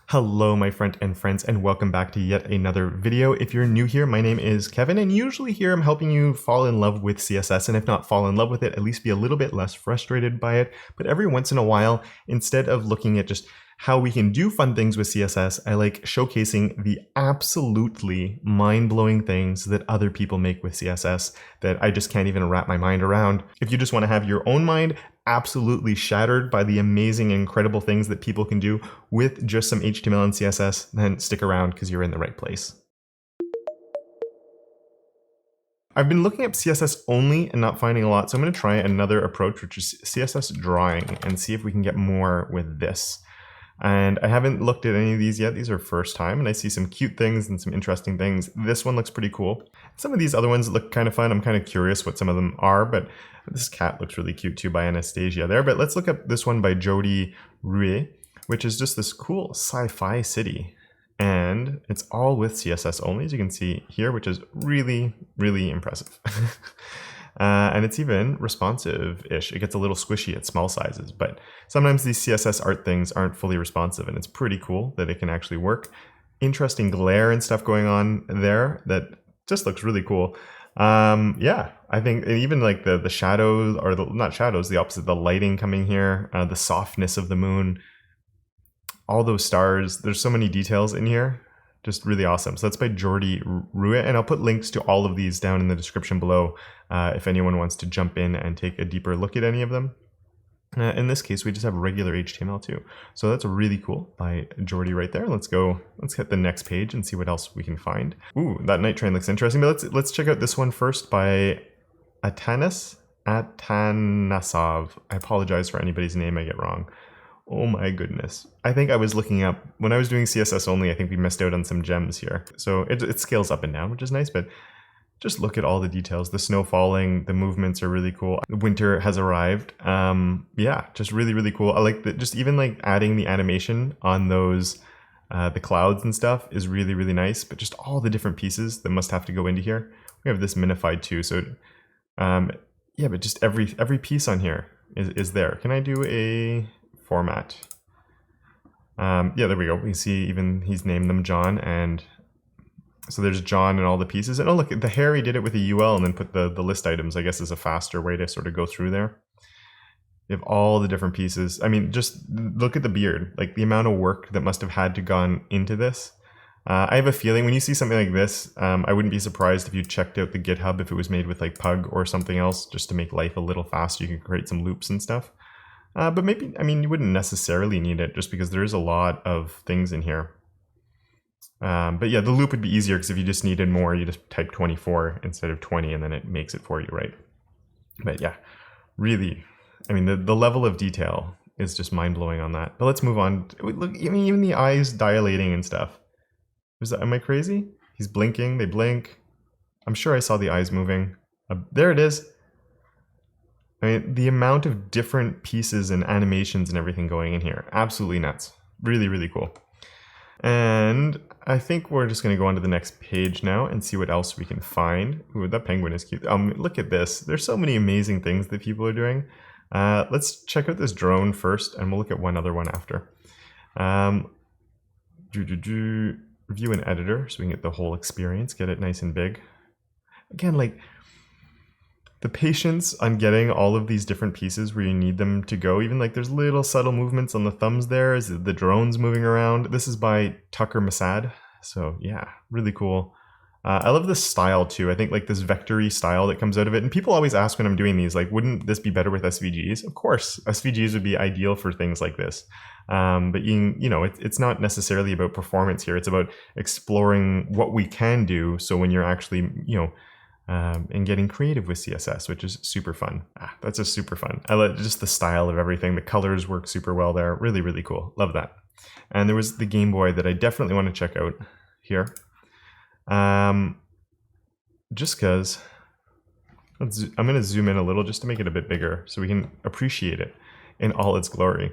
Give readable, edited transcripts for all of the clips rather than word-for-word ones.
Hello, my friend and friends, and welcome back to yet another video. If you're new here, my name is Kevin, and usually here I'm helping you fall in love with CSS, and if not fall in love with it, at least be a little bit less frustrated by it. But every once in a while, instead of looking at just how we can do fun things with CSS, I like showcasing the absolutely mind-blowing things that other people make with CSS that I just can't even wrap my mind around. If you just want to have your own mind absolutely shattered by the amazing, incredible things that people can do with just some HTML and CSS, then stick around because you're in the right place. I've been looking up CSS only and not finding a lot, so I'm going to try another approach, which is CSS drawing, and see if we can get more with this. And I haven't looked at any of these yet. These are first time, and I see some cute things and some interesting things. This one looks pretty cool. Some of these other ones look kind of fun. I'm kind of curious what some of them are, but this cat looks really cute too by Anastasia there. But let's look up this one by Jody Rue, which is just this cool sci-fi city. And it's all with CSS only, as you can see here, which is really, really impressive. And it's even responsive-ish. It gets a little squishy at small sizes, but sometimes these CSS art things aren't fully responsive, and it's pretty cool that it can actually work. Interesting glare and stuff going on there that just looks really cool. Yeah, I think even like the shadows, or not shadows, the opposite, the lighting coming here, the softness of the moon, all those stars, there's so many details in here. Just really awesome. So that's by Jordi Rue, and I'll put links to all of these down in the description below if anyone wants to jump in and take a deeper look at any of them. In this case, we just have regular HTML too. So that's really cool by Jordi right there. Let's hit the next page and see what else we can find. Ooh, that night train looks interesting, but let's check out this one first by Atanasov. I apologize for anybody's name I get wrong. Oh my goodness. I think I was looking up, when I was doing CSS only, I think we missed out on some gems here. So it scales up and down, which is nice, but just look at all the details. The snow falling, the movements are really cool. Winter has arrived. Yeah, just really, really cool. I like that, just even like adding the animation on those, the clouds and stuff is really, really nice, but just all the different pieces that must have to go into here. We have this minified too, so yeah, but just every piece on here is there. Can I do a format? Yeah, there we go. We see even he's named them John, and so there's John and all the pieces. And oh look, the Harry did it with a UL and then put the list items, I guess, is a faster way to sort of go through there. You have all the different pieces. I mean, just look at the beard, like the amount of work that must have had to gone into this. I have a feeling when you see something like this, I wouldn't be surprised if you checked out the GitHub if it was made with like Pug or something else, just to make life a little faster. You can create some loops and stuff. But maybe, I mean, you wouldn't necessarily need it just because there is a lot of things in here. But yeah, the loop would be easier because if you just needed more, you just type 24 instead of 20 and then it makes it for you, right? But yeah, really, I mean, the level of detail is just mind-blowing on that. But let's move on. Look, I mean, even the eyes dilating and stuff. Am I crazy? He's blinking, they blink. I'm sure I saw the eyes moving. There it is. I mean, the amount of different pieces and animations and everything going in here, absolutely nuts. Really, really cool. And I think we're just going to go on to the next page now and see what else we can find. Ooh, that penguin is cute. Look at this. There's so many amazing things that people are doing. Let's check out this drone first, and we'll look at one other one after. View an editor so we can get the whole experience, get it nice and big. Again, like, the patience on getting all of these different pieces where you need them to go, even like there's little subtle movements on the thumbs there as the drone's moving around. This is by Tucker Masad. So yeah, really cool. I love this style too. I think like this vectory style that comes out of it. And people always ask when I'm doing these, like, wouldn't this be better with SVGs? Of course, SVGs would be ideal for things like this. But you know, it's not necessarily about performance here. It's about exploring what we can do. So when you're actually, you know, and getting creative with CSS, which is super fun. That's just super fun. I love just the style of everything. The colors work super well there. Really, really cool. Love that. And there was the Gameboy that I definitely want to check out here. Just because I'm going to zoom in a little just to make it a bit bigger so we can appreciate it in all its glory.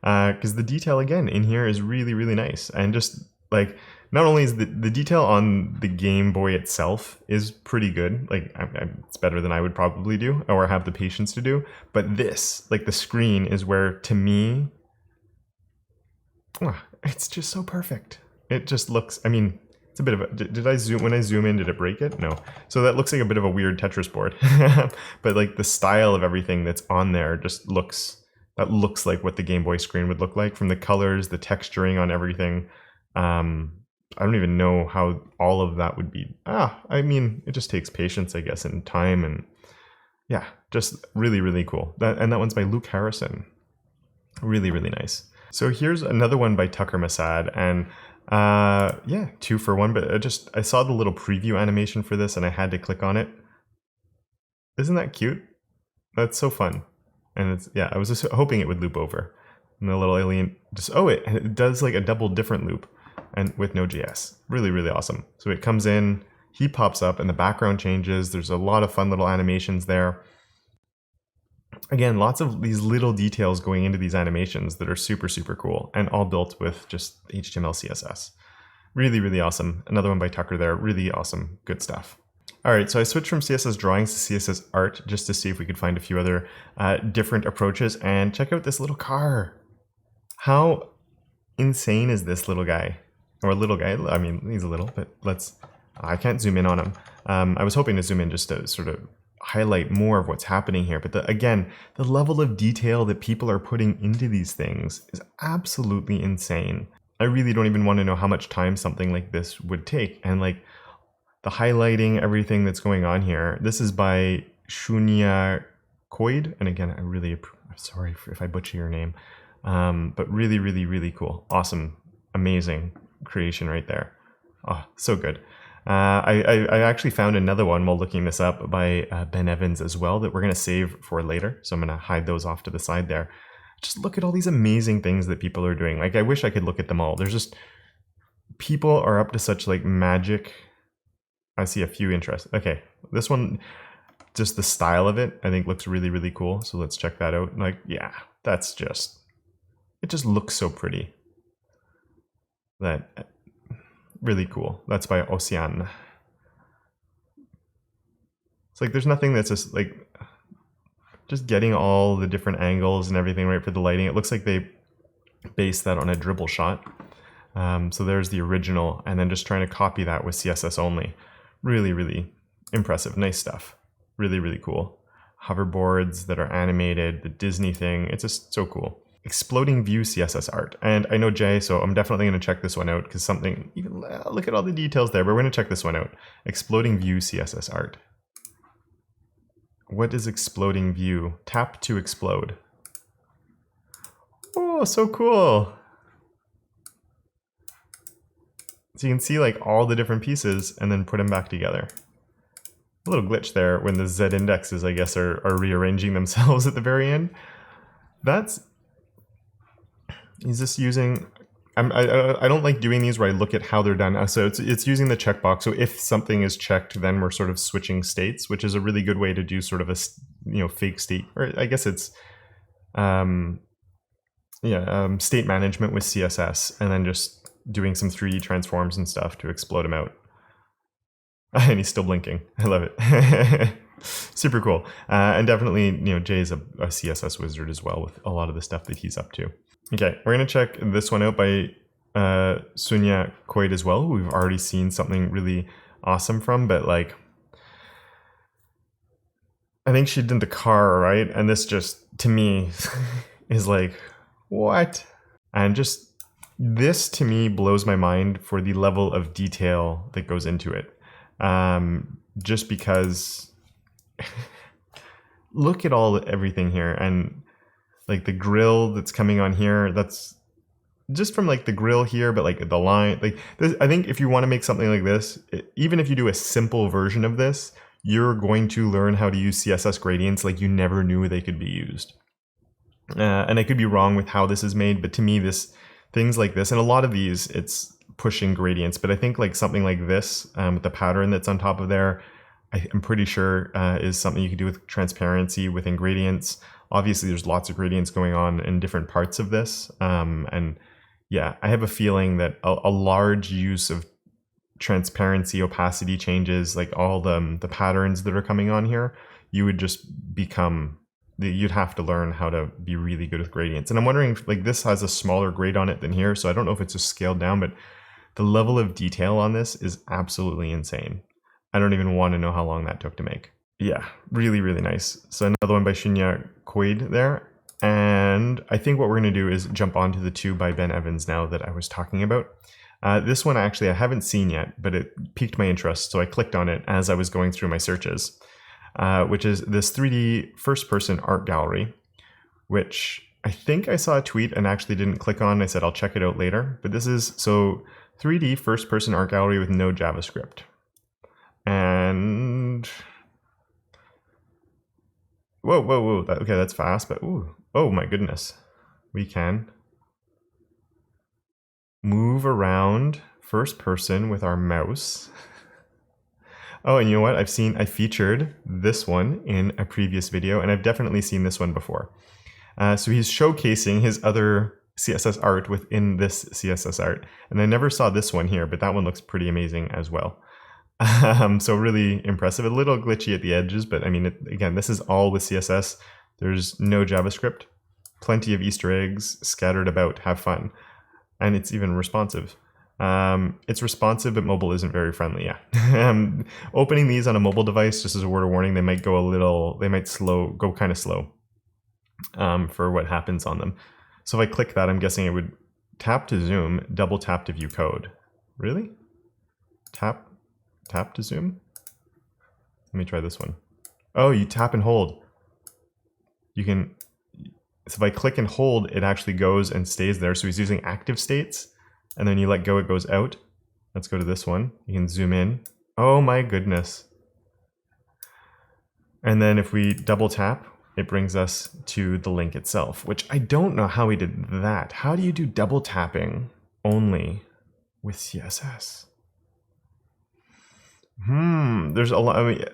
Because the detail again in here is really, really nice. And just like, not only is the detail on the Gameboy itself is pretty good, like it's better than I would probably do or have the patience to do, but this, like the screen, is where to me It's just so perfect. It just looks, I mean, it's a bit of a, did I zoom, when I zoom in, did it break it? No. So that looks like a bit of a weird Tetris board. But like the style of everything that's on there just looks, that looks like what the Game Boy screen would look like, from the colors, the texturing on everything. I don't even know how all of that would be. I mean, it just takes patience, I guess, and time, and yeah, just really, really cool. And that one's by Luke Harrison. Really, really nice. So here's another one by Tucker Masad, and yeah, 2 for 1, but I saw the little preview animation for this and I had to click on it. Isn't that cute? That's so fun. And it's, yeah, I was just hoping it would loop over. And the little alien just, oh, it does like a double different loop, and with Node.js. Really, really awesome. So it comes in, he pops up, and the background changes. There's a lot of fun little animations there. Again, lots of these little details going into these animations that are super, super cool, and all built with just HTML, CSS. Really, really awesome. Another one by Tucker there. Really awesome. Good stuff. All right, so I switched from CSS drawings to CSS art just to see if we could find a few other different approaches, and check out this little car. How insane is this little guy? Or little guy, I mean, he's a little, but I can't zoom in on him. I was hoping to zoom in just to sort of highlight more of what's happening here. But again, the level of detail that people are putting into these things is absolutely insane. I really don't even want to know how much time something like this would take. And like the highlighting, everything that's going on here. This is by Shunya Koid. And again, I'm sorry if I butcher your name. But really, really, really cool. Awesome. Amazing creation right there. Oh, so good. I actually found another one while looking this up by Ben Evans as well that we're going to save for later. So I'm going to hide those off to the side there. Just look at all these amazing things that people are doing. Like, I wish I could look at them all. There's just, people are up to such like magic. I see a few interests. Okay, this one, just the style of it, I think looks really, really cool. So let's check that out. Like, yeah, that's just, it just looks so pretty. That really cool. That's by Ocean. It's like there's nothing that's just like just getting all the different angles and everything right for the lighting. It looks like they based that on a dribble shot. So there's the original, and then just trying to copy that with CSS-only. Really, really impressive. Nice stuff. Really, really cool. Hoverboards that are animated, the Disney thing. It's just so cool. Exploding View CSS art. And I know Jay, so I'm definitely going to check this one out because something, even look at all the details there, but we're going to check this one out. Exploding View CSS art. What is Exploding View? Tap to explode. Oh, so cool. So you can see like all the different pieces and then put them back together. A little glitch there when the Z indexes, I guess, are rearranging themselves at the very end. He's just using, I don't like doing these where I look at how they're done. So it's using the checkbox. So if something is checked, then we're sort of switching states, which is a really good way to do sort of a fake state, or I guess it's state management with CSS, and then just doing some 3D transforms and stuff to explode them out. And he's still blinking. I love it. Super cool. And definitely, Jay is a CSS wizard as well with a lot of the stuff that he's up to. Okay, we're going to check this one out by Sunya Koid as well, who we've already seen something really awesome from, but like, I think she did the car, right? And this just, to me, is like, what? And just, this to me blows my mind for the level of detail that goes into it. Just because, look at everything here, and like the grill that's coming on here, that's just from like the grill here, but like the line, like this, I think if you want to make something like this, even if you do a simple version of this, you're going to learn how to use CSS gradients like you never knew they could be used. And I could be wrong with how this is made, but to me, things like this, and a lot of these, it's pushing gradients, but I think like something like this, with the pattern that's on top of there, I'm pretty sure is something you can do with transparency within gradients. Obviously, there's lots of gradients going on in different parts of this. And yeah, I have a feeling that a large use of transparency, opacity changes, like all the patterns that are coming on here, you would just become you'd have to learn how to be really good with gradients. And I'm wondering if, like, this has a smaller grade on it than here, so I don't know if it's just scaled down, but the level of detail on this is absolutely insane. I don't even want to know how long that took to make. Yeah, really, really nice. So another one by Shinya Koid there. And I think what we're going to do is jump onto the two by Ben Evans now that I was talking about. This one actually I haven't seen yet, but it piqued my interest, so I clicked on it as I was going through my searches, which is this 3D first-person art gallery, which I think I saw a tweet and actually didn't click on. I said I'll check it out later. But this is, so 3D first-person art gallery with no JavaScript. And... Whoa, whoa, whoa. Okay, that's fast, but ooh. Oh my goodness. We can move around first person with our mouse. Oh, and you know what? I featured this one in a previous video, and I've definitely seen this one before. So he's showcasing his other CSS art within this CSS art. And I never saw this one here, but that one looks pretty amazing as well. So really impressive. A little glitchy at the edges, but I mean, again, this is all with CSS. There's no JavaScript. Plenty of Easter eggs scattered about. Have fun. And it's even responsive. It's responsive, but mobile isn't very friendly. Yeah. Opening these on a mobile device, just as a word of warning, they might go go kind of slow for what happens on them. So if I click that, I'm guessing it would tap to zoom, double tap to view code. Really? Tap to zoom? Let me try this one. Oh, you tap and hold. You can, so if I click and hold, it actually goes and stays there. So he's using active states, and then you let go, it goes out. Let's go to this one. You can zoom in. Oh my goodness. And then if we double tap, it brings us to the link itself, which I don't know how he did that. How do you do double tapping only with CSS? There's a lot. I mean,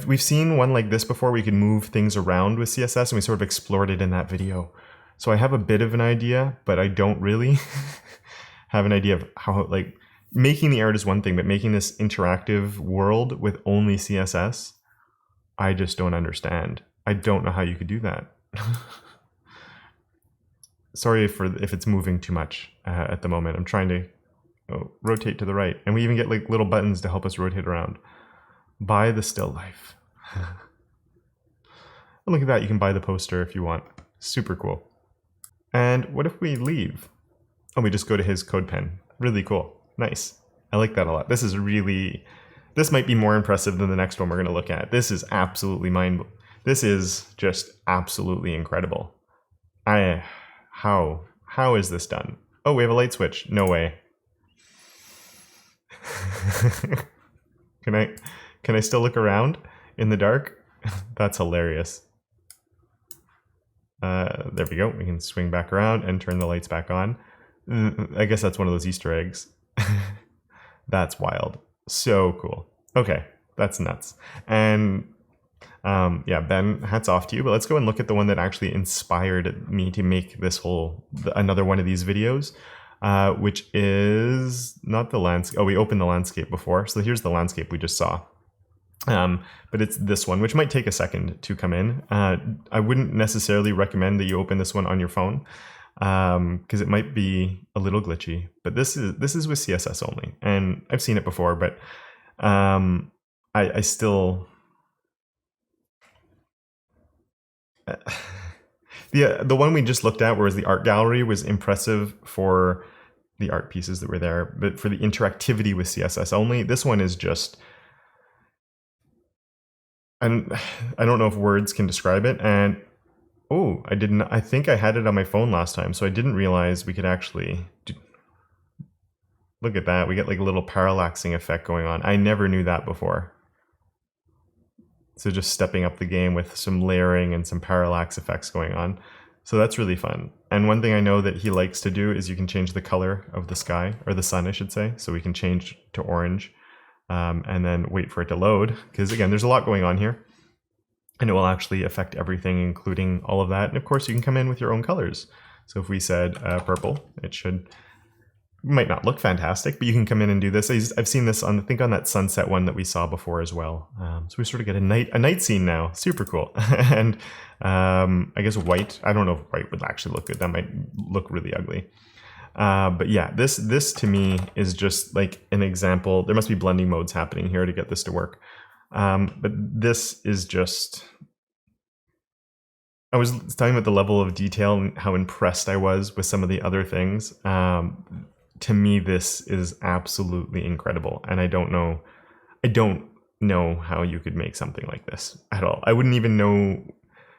we've seen one like this before. We can move things around with CSS, and we sort of explored it in that video. So I have a bit of an idea, but I don't really have an idea of how, like, making the art is one thing, but making this interactive world with only CSS, I just don't understand. I don't know how you could do that. Sorry if it's moving too much at the moment. I'm trying to rotate to the right. And we even get like little buttons to help us rotate around. Buy the still life. And look at that, you can buy the poster if you want. Super cool. And what if we leave? Oh, we just go to his Codepen. Really cool. Nice. I like that a lot. This might be more impressive than the next one we're going to look at. This is absolutely this is just absolutely incredible. How is this done? Oh, we have a light switch. No way. Can I still look around in the dark? That's hilarious. There we go. We can swing back around and turn the lights back on. I guess that's one of those Easter eggs. That's wild. So cool. Okay, that's nuts. And yeah, Ben, hats off to you. But let's go and look at the one that actually inspired me to make this another one of these videos. Which is not the landscape. Oh, we opened the landscape before. So here's the landscape we just saw. But it's this one, which might take a second to come in. I wouldn't necessarily recommend that you open this one on your phone because it might be a little glitchy. But this is with CSS only, and I've seen it before. But I still the one we just looked at, whereas the art gallery was impressive for the art pieces that were there, but for the interactivity with CSS only, this one is just, I don't know if words can describe it. And oh, I think I had it on my phone last time, so I didn't realize we could actually look at that. We get like a little parallaxing effect going on. I never knew that before. So just stepping up the game with some layering and some parallax effects going on. So that's really fun. And one thing I know that he likes to do is you can change the color of the sky, or the sun, I should say. So we can change to orange and then wait for it to load. Because again, there's a lot going on here. And it will actually affect everything, including all of that. And of course, you can come in with your own colors. So if we said purple, it should might not look fantastic, but you can come in and do this. I've seen this on, I think on that sunset one that we saw before as well. So we sort of get a night scene now. Super cool. And I guess white, I don't know if white would actually look good. That might look really ugly. But yeah, this to me is just like an example. There must be blending modes happening here to get this to work. But this is just, I was talking about the level of detail and how impressed I was with some of the other things. To me, this is absolutely incredible. And I don't know how you could make something like this at all. I wouldn't even know.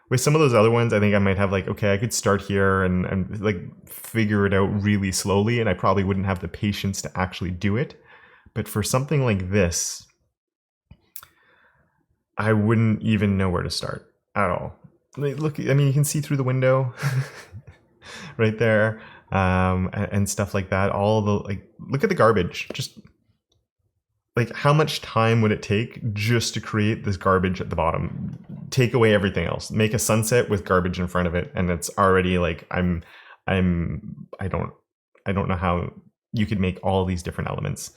With some of those other ones, I think I might have like, okay, I could start here and like figure it out really slowly, and I probably wouldn't have the patience to actually do it. But for something like this, I wouldn't even know where to start at all. Look, I mean, you can see through the window right there, and stuff like that. All the, like, look at the garbage. Just like, how much time would it take just to create this garbage at the bottom? Take away everything else. Make a sunset with garbage in front of it, and it's already like, I don't know how you could make all these different elements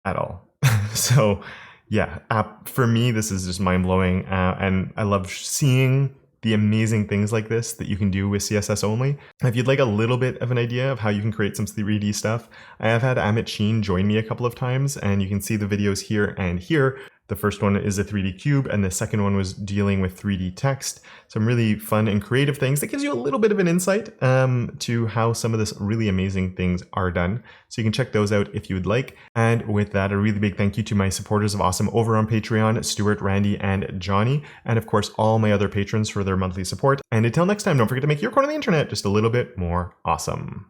at all. So yeah, for me, this is just mind-blowing, and I love seeing the amazing things like this that you can do with CSS only. If you'd like a little bit of an idea of how you can create some 3D stuff, I have had Amit Sheen join me a couple of times, and you can see the videos here and here. The first one is a 3D cube, and the second one was dealing with 3D text. Some really fun and creative things that gives you a little bit of an insight to how some of this really amazing things are done. So you can check those out if you would like. And with that, a really big thank you to my supporters of Awesome over on Patreon, Stuart, Randy, and Johnny. And of course, all my other patrons for their monthly support. And until next time, don't forget to make your corner of the internet just a little bit more awesome.